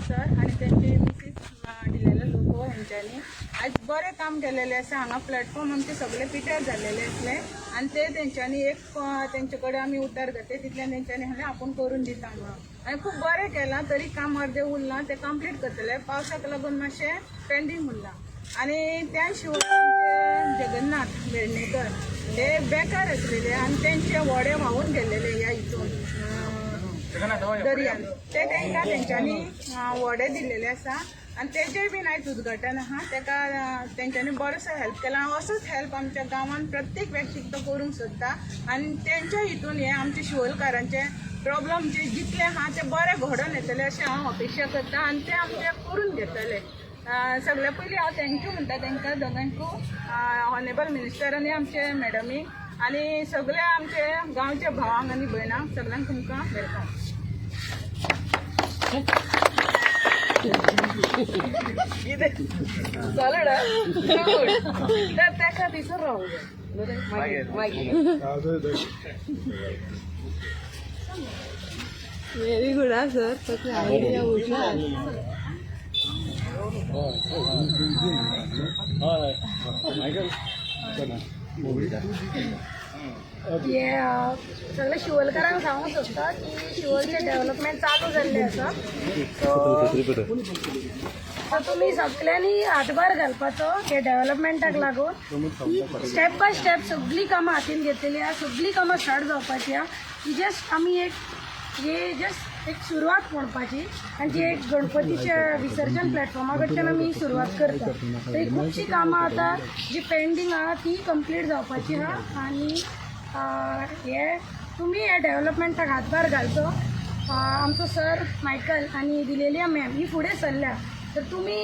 Sir आणि त्यांचे Mrs दिलेले लोक हेंच्यांनी आज बरें काम केलेलें आसा। हांगा प्लॅटफॉर्म आमचे सगळे पिड्यार झालेले असले आणि ते तेंच्यांनी एक तेंचे कडेन आमी उतर घेतले तितल्यान तेंच्यांनी सांगलें आपूण करून दिता म्हणून आनी खूब बरें केलां। तरी काम अर्दें उरलां ते कंप्लीट करतले, पावसाक लागून मातशें पेंडींग उरलां। आणि त्या शिवाय आमचे जगन्नाथ वेर्णेकर हे बेकार आसलेले आणि त्यांचे वडे व्हांवून गेलेले ह्या हितून दर्यान ते तांकां तेंच्यांनी वडे दिल्लेले आसा आणि तेजेय बीन आयज उद्घाटन आहा। ताका तेंच्यांनी बरोसो हेल्प केला। असोच हेल्प आमच्या गांवांत प्रत्येक व्यक्तीक तो करूंक सोदता आणि तेंच्या हितून हे आमचे शिवोलकारांचे प्रॉब्लेम जे जितले आहा ते बरे घडोवन येतले अशें हांव अपेक्षा करता आणि ते आमचे करून घेतले। सगळ्या पयलीं हांव थँक्यू म्हणटा तांकां दोगांयकू, ऑनेबल मिनिस्टर आनी आमचे मॅडमीक आनी सगळ्या आमचे गांवच्या भावांक आनी भयणांक सगळ्यांक तुमकां वेलकम। ताका दिसून रावूं व्हेरी गुड हा सर, तसले आयडिया हुशार। सगळे शिवोलकारांक सांगूंक सोदता की शिवोलचे डेव्हलपमेंट चालू जाल्लें आसा। सो तुमी सगळ्यांनी हातभार घालपाचो हे डेव्हलपमेंटाक लागून। स्टेप बाय स्टेप सगळीं कामां हातीन घेतलेली आहा, सगळीं कामां स्टार्ट जावपाची आहा। जस्ट आमी एक सुरवात म्हणपाची आणि जी एक गणपतीच्या विसर्जन प्लॅटफॉर्मा कडच्यान आमी सुरवात करता। तर ही खुबशीं कामां आतां जी पेंडींग आहा ती कंप्लीट जावपाची आहा आणि हे तुमी हे डेव्हलपमेंटाक हातभार घालचो। आमचो सर मायकल आणि दिलेलिया मॅम ही फुडें सरल्या, तर तुमी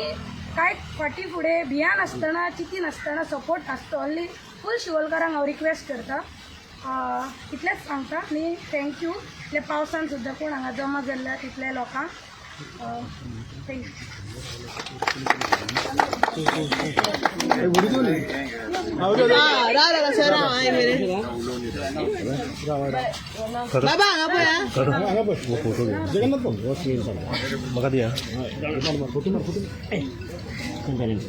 कांय फाटी फुडें भियान आसतना चिंती नासतना सपोर्ट आसतो हल्ली फूल शिवोलकारांक हांव रिक्वेस्ट करता। इतलेंच सांगता आनी थँक्यू। इतल्या पावसान सुद्दां कोण हांगा जमा जाल्ल्या तितल्या लोकांक थँक्यू।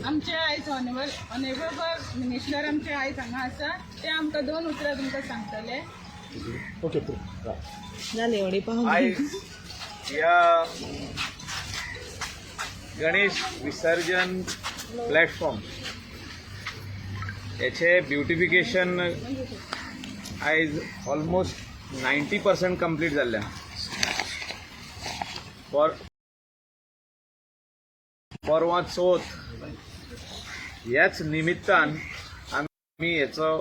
आमचे आयज ऑनेबल मिनिस्टर आमचे आयज हांगा आसा, ते आमकां 2 उतरां तुमकां सांगतले। आयज या गणेश विसर्जन प्लॅटफॉर्म याचे ब्युटिफिकेशन आयज ऑलमोस्ट 90% कंप्लीट जाल्ल्या। परवा चौथ ह्याच निमित्तान आमी हेचो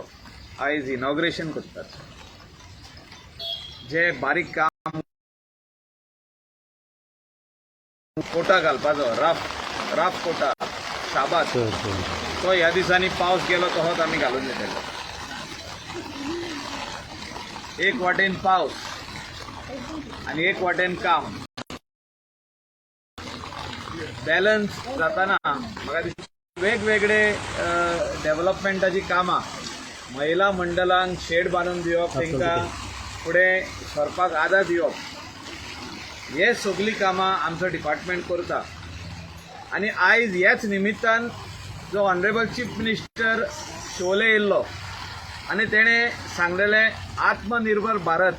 आयज इनॉग्रेशन करतात। जे बारीक काम कोटा घालपाचो राफ कोटा शाबात तो ह्या दिसांनी पावस गेलो तसोच आमी घालून दिलेलो। एक वाटेन पावस आणि एक वाटेन काम बॅलन्स जाताना म्हाका दिसता वेगवेगळे डेव्हलपमेंटाची कामां महिला मंडळांक शेड बांदून दिवप, तांकां फुडें सरपाक आदार दिवप, हे सगळीं कामां आमचो डिपार्टमेंट करता। आनी आयज ह्याच निमित्तान जो ऑनरेबल चीफ मिनिस्टर शिवोले येयल्लो आनी तेणें सांगलेलें आत्मनिर्भर भारत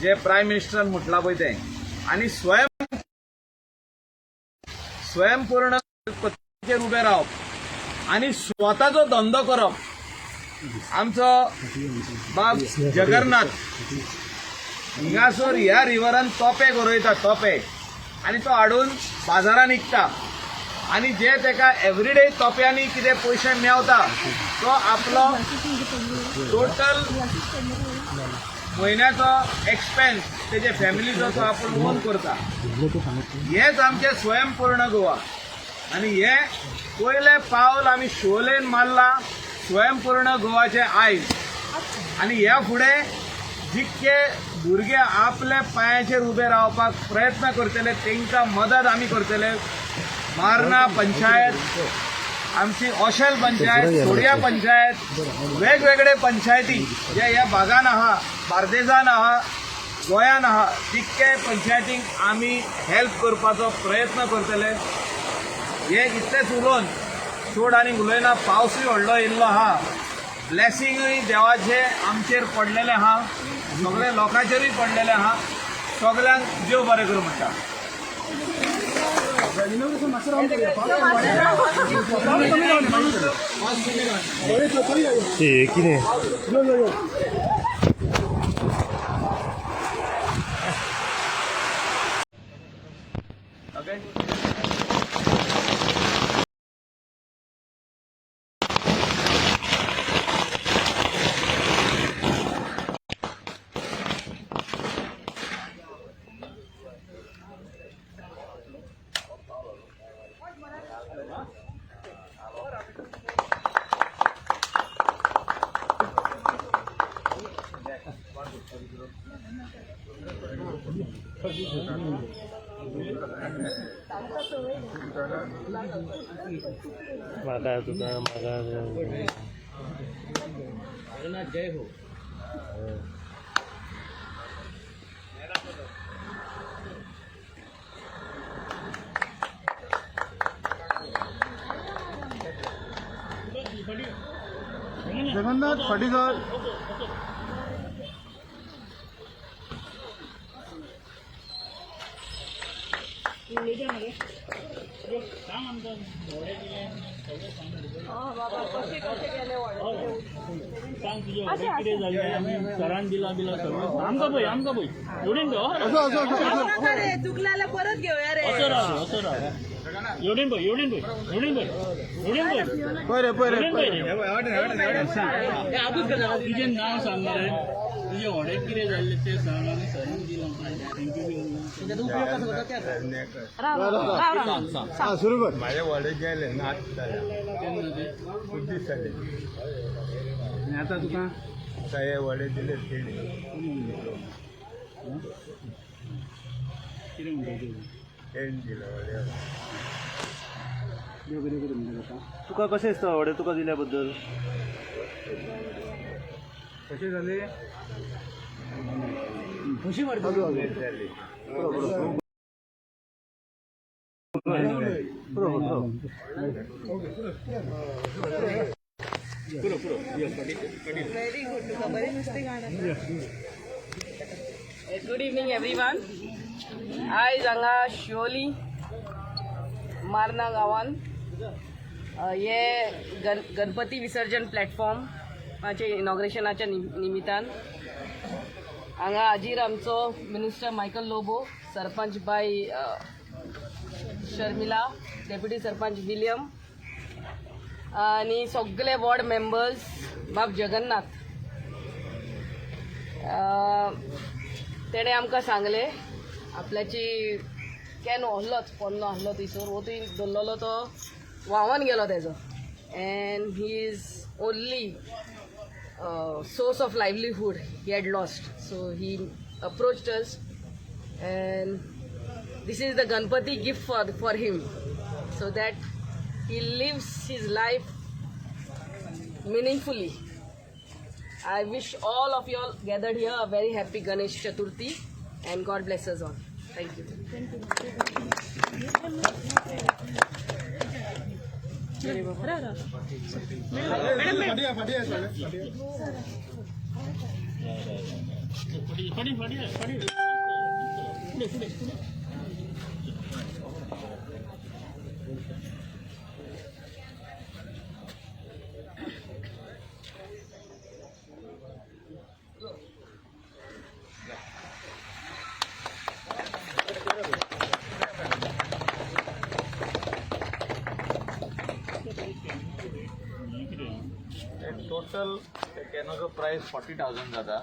जे प्रायम मिनिस्टरान म्हटलां पळय तें आनी स्वयंपूर्ण पद्धतीचेर उबें रावप आनी स्वताचो धंदो करप। आमचो बाब जगन्नाथ हिंगासर ह्या रिव्हरान तोपे गरोयता तोपे आनी तो हाडून बाजारान विकता आनी जे ताका एवरीडे तोप्यांनी कितें पयशे मेवता तो आपलो टोटल म्हयन्याचो एक्सपेन्स तेजे फॅमिलीचो तो आपूण ओन करता। हेच आमचें स्वयंपूर्ण गोवा आनी हे पयले पावल आमी शिवोलेन मारला स्वयंपूर्ण गोवाचे आयज। आनी ह्या फुडें जितके भुरगे आपल्या पांयाचेर उबे रावपाक प्रयत्न करतले तांकां मदत आमी करतले। मारना पंचायत, आमची ओशेल पंचायत, सोडिया पंचायत, वेगवेगळे पंचायती जे ह्या भागान आहा, बार्देजान आहा, गोंयान आहा तितके पंचायतींक आमी हेल्प करपाचो प्रयत्न करतले. हे इतलेच उलोवन चड आनीक उलयना. पावसूय व्हडलो येयल्लो आहा. ब्लेसिंगूय देवाचे आमचेर पडलेले आहा. सगळे लोकांचेरूय पडलेले आहा. सगळ्यांक देव बरें करूं म्हणटा. Okay. जय हो. जगन्नाथ फडीकर सरान दिला सगळं आमका पळय एवढेन चुकल्याला परत घेऊया रे. असं राव एवढेन पळय परे तुझे नाव सांग रे. तुझे व्हडेक कितें जाल्ले ते सांग आनी सरान दिला सुरू कर. माझे वडे गेले नाच बुद्धिस्ट आता तुका आता हे वडे दिले कितें म्हणटा तेण दिलं वडे. देव कितें कितें म्हणटा तुका कशें दिसता व्हडे तुका दिल्या बद्दल? कशी झाली खुशी वाटता. झाली गुड इवनिंग एवरीवन. आयज हांगा शिवोली मार्ना गांवान हे गणपती विसर्जन प्लॅटफॉर्माचे इनॉग्रेशनाच्या निमित्तान हांगा हाजीर आमचो मिनिस्टर मायकल लोबो, सरपंच बाय शर्मिला, डेप्युटी सरपंच विलियम आणि सगळे वॉर्ड मेंबर्स, बाब जगन्नाथ. तेणे आमकां सांगले आपल्याची केनो आहलोच पोन्नो आहलो थंयसर वो थंय दवरलेलो तो व्हांवोन गेलो तेजो. And he is only source of livelihood he had lost. So he approached us and this is the Ganpati gift for him so that he lives his life meaningfully. I wish all of you all gathered here a very happy Ganesh Chaturthi and God bless us all. Thank you. Total कॅनोचो price 40,000 जाता.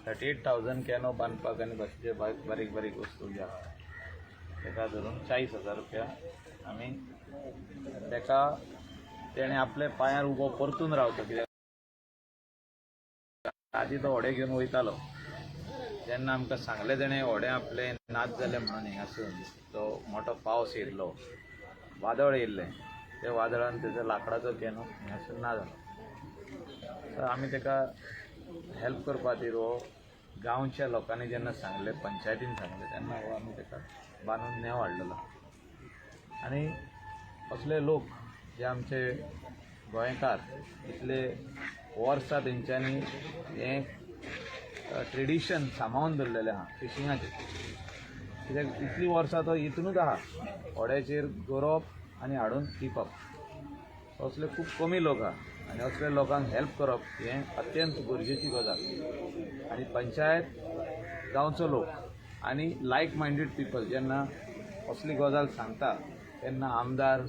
38,000 canoe बांदपाक आनी बाकीचे बारीक बारीक वस्तू ज्यो आहा ताका धरून 40,000 रुपया आमी ताका तेणे आपल्या पांयार उबो परतून रावता. कित्याक आदी तो व्हडे घेवन वयतालो जेन्ना आमकां सांगलें तेणें व्हडें आपलें नाच जालें म्हणून हिंगासून तो मोठो पावस येयल्लो, वादळ येयल्लें. ते वादळान तेजो लाकडाचो कॅनो हिंगासून ना जालो. तर आमी ताका हेल्प करपा खातीर हो गांवच्या लोकांनी जेन्ना सांगले, पंचायतीन सांगले, तेन्ना हो आमी ताका बांदून नेव हाडलेलो. आनी असले लोक जे आमचे गोंयकार इतले वर्सां तेंच्यांनी हें ट्रेडिशन सांबाळून दवरलेलें आहा फिशिंगाचें. कित्याक इतलीं वर्सां तो हितूनच आहा, व्हड्याचेर गरोवप आनी हाडून विकप. असले खूब कमी लोक आहा आनी असले लोकांक हेल्प करप हें अत्यंत गरजेची गजाल. आनी पंचायत, गांवचो लोक आनी लायक मायंडेड पीपल जेन्ना असली गजाल सांगता तेन्ना आमदार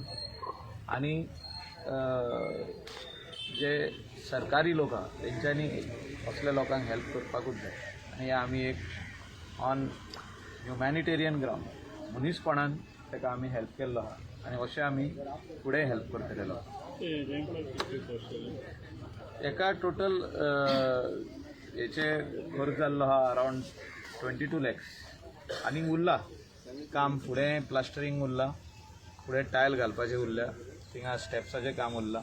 आनी जे सरकारी लोक आहा तेंच्यांनी असल्या लोकांक हेल्प करपाकूच जाय. आनी आमी एक ऑन ह्युमॅनिटेरियन ग्रावंड मनीसपणान ताका आमी हेल्प केल्लो आहा आनी अशें आमी फुडें हेल्प करतलेलो. एका टोटल हेचे खर्च जाल्लो आहा अरावंड 22 lakhs. आनी उरला काम, फुडें प्लास्टरींग उरला, फुडें टायल घालपाचें उरल्या, थिंगा स्टेप्साचें काम उरलां.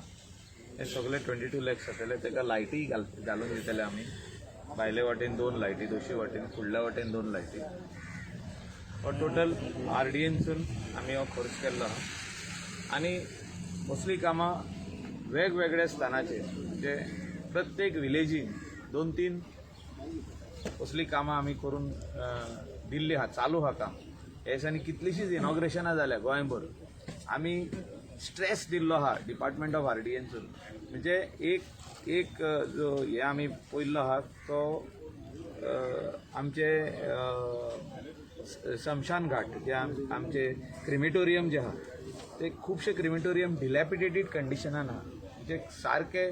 हे सगळे 22 lakhs जातले. ताका लायटी घालून दितले आमी. भायले वाटेन 2 लायटी, दोशी वाटेन, फुडल्या वाटेन 2 लायटी. हो टोटल RDAनसून आमी हो खर्च केल्लो आहा. आनी असली कामां वेगवेगळ्या स्थानाचेर, म्हणजे प्रत्येक विलेजीन 2-3 असली कामां आमी करून दिल्ली आहा, चालू आहा काम. हे दिसांनी कितलीशींच इनॉग्रेशनां जाल्या गोंयभर. आमी स्ट्रेस दिल्लो आहा डिपार्टमेंट ऑफ RDAनसून. म्हणजे एक जो हे आमी पळयल्लो आहा तो आमचे शमशान घाट जे आमचे क्रिमेटोरियम जे आहा ते खुबशे क्रिमेटोरियम डिलॅपिडेटेड कंडिशनान आहा. म्हणजे सारके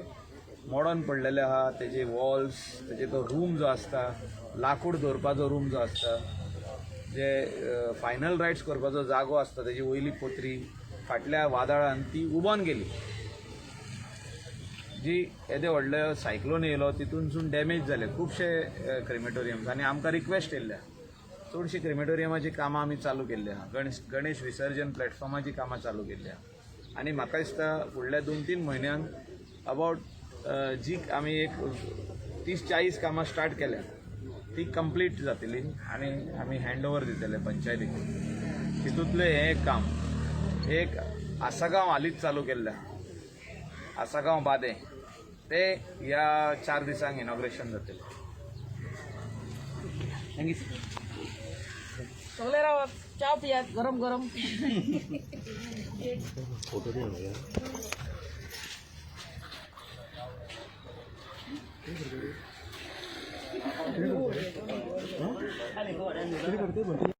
मोडोन पडलेले आहा. तेजे वॉल्स, तेजे तो रूम जो आसता, लाकूड दवरपाचो रूम जो आसता, जे फायनल रायट्स करपाचो जागो आसता, तेजी वयली पत्री फाटल्या वादळान ती उबोन गेली. जी येदे व्हडले सायक्लोन येयलो तितूनसून डॅमेज जाले खुबशे क्रिमेटोरियम्स. आनी आमकां रिक्वेस्ट येयल्या चडशी क्रिमेटोरियमाची कामां आमी चालू केल्ली आहा. गणेश विसर्जन प्लॅटफॉर्माची कामां चालू केल्ली आहा. आनी म्हाका दिसता फुडल्या 2-3 म्हयन्यांक अबावट जी आमी एक 30-40 कामां स्टार्ट केल्या ती कंप्लीट जातली आनी आमी हँड ओवर दितले पंचायतीक. तितूंतलें हें एक काम एक आसागांव हालींच चालू केल्लें आहा. आसागांव बादें ते ह्या 4 दिसांक इनॉग्रेशन जातलें. सगळे राव च्या पियात गरम गरम.